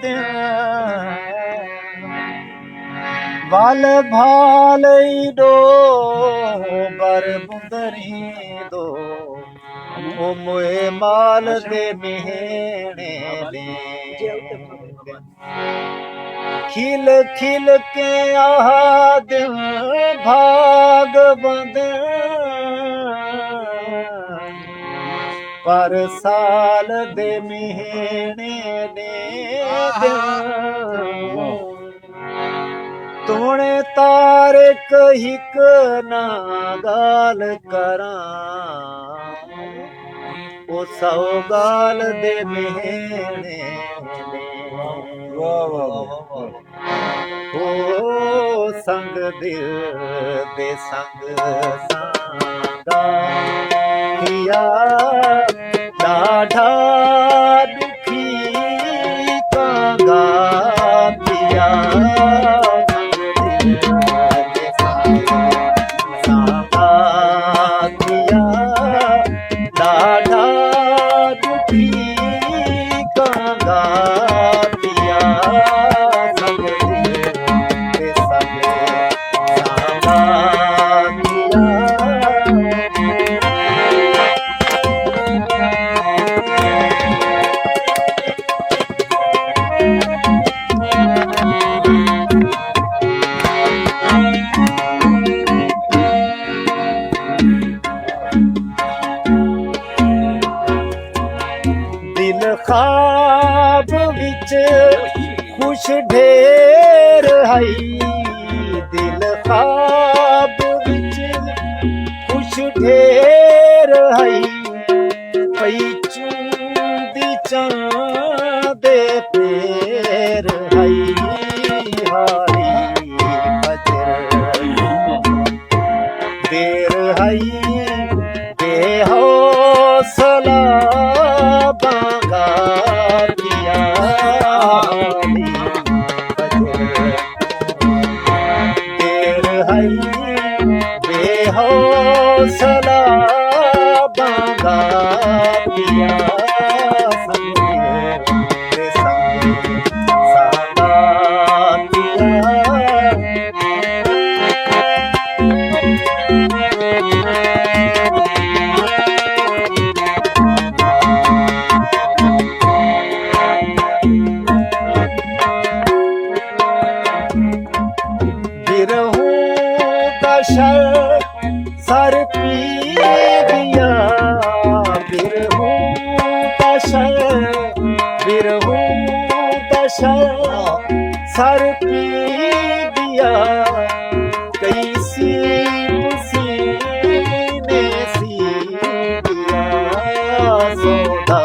दिन वल भालई दो बर बुंदरी दो ओ मोए माल दे मेहणे दे खिल खिल के आहा दिन भाग बंद पर साल दे मेहणे दे तूने तारे कहिक ना गाल करा ओ सौ गाल दे मेहणे ओ संग दिल दे संग सांगा किया डाढ़ा दुखी कांगा पिया डाढ़ा दुखी कांगा पिया दिल ख्वाब विच खुश ढेर हई दिल ख्वाब विच खुश ढेर हई पई चूंदी चांदे पेर हई हारी बजर देर हई बेहौसला बांगा पिया देर हई बेहौसला बांगा पिया सर पी दिया बिरहू सर पी दिया कैसी ने सी दिया सौदा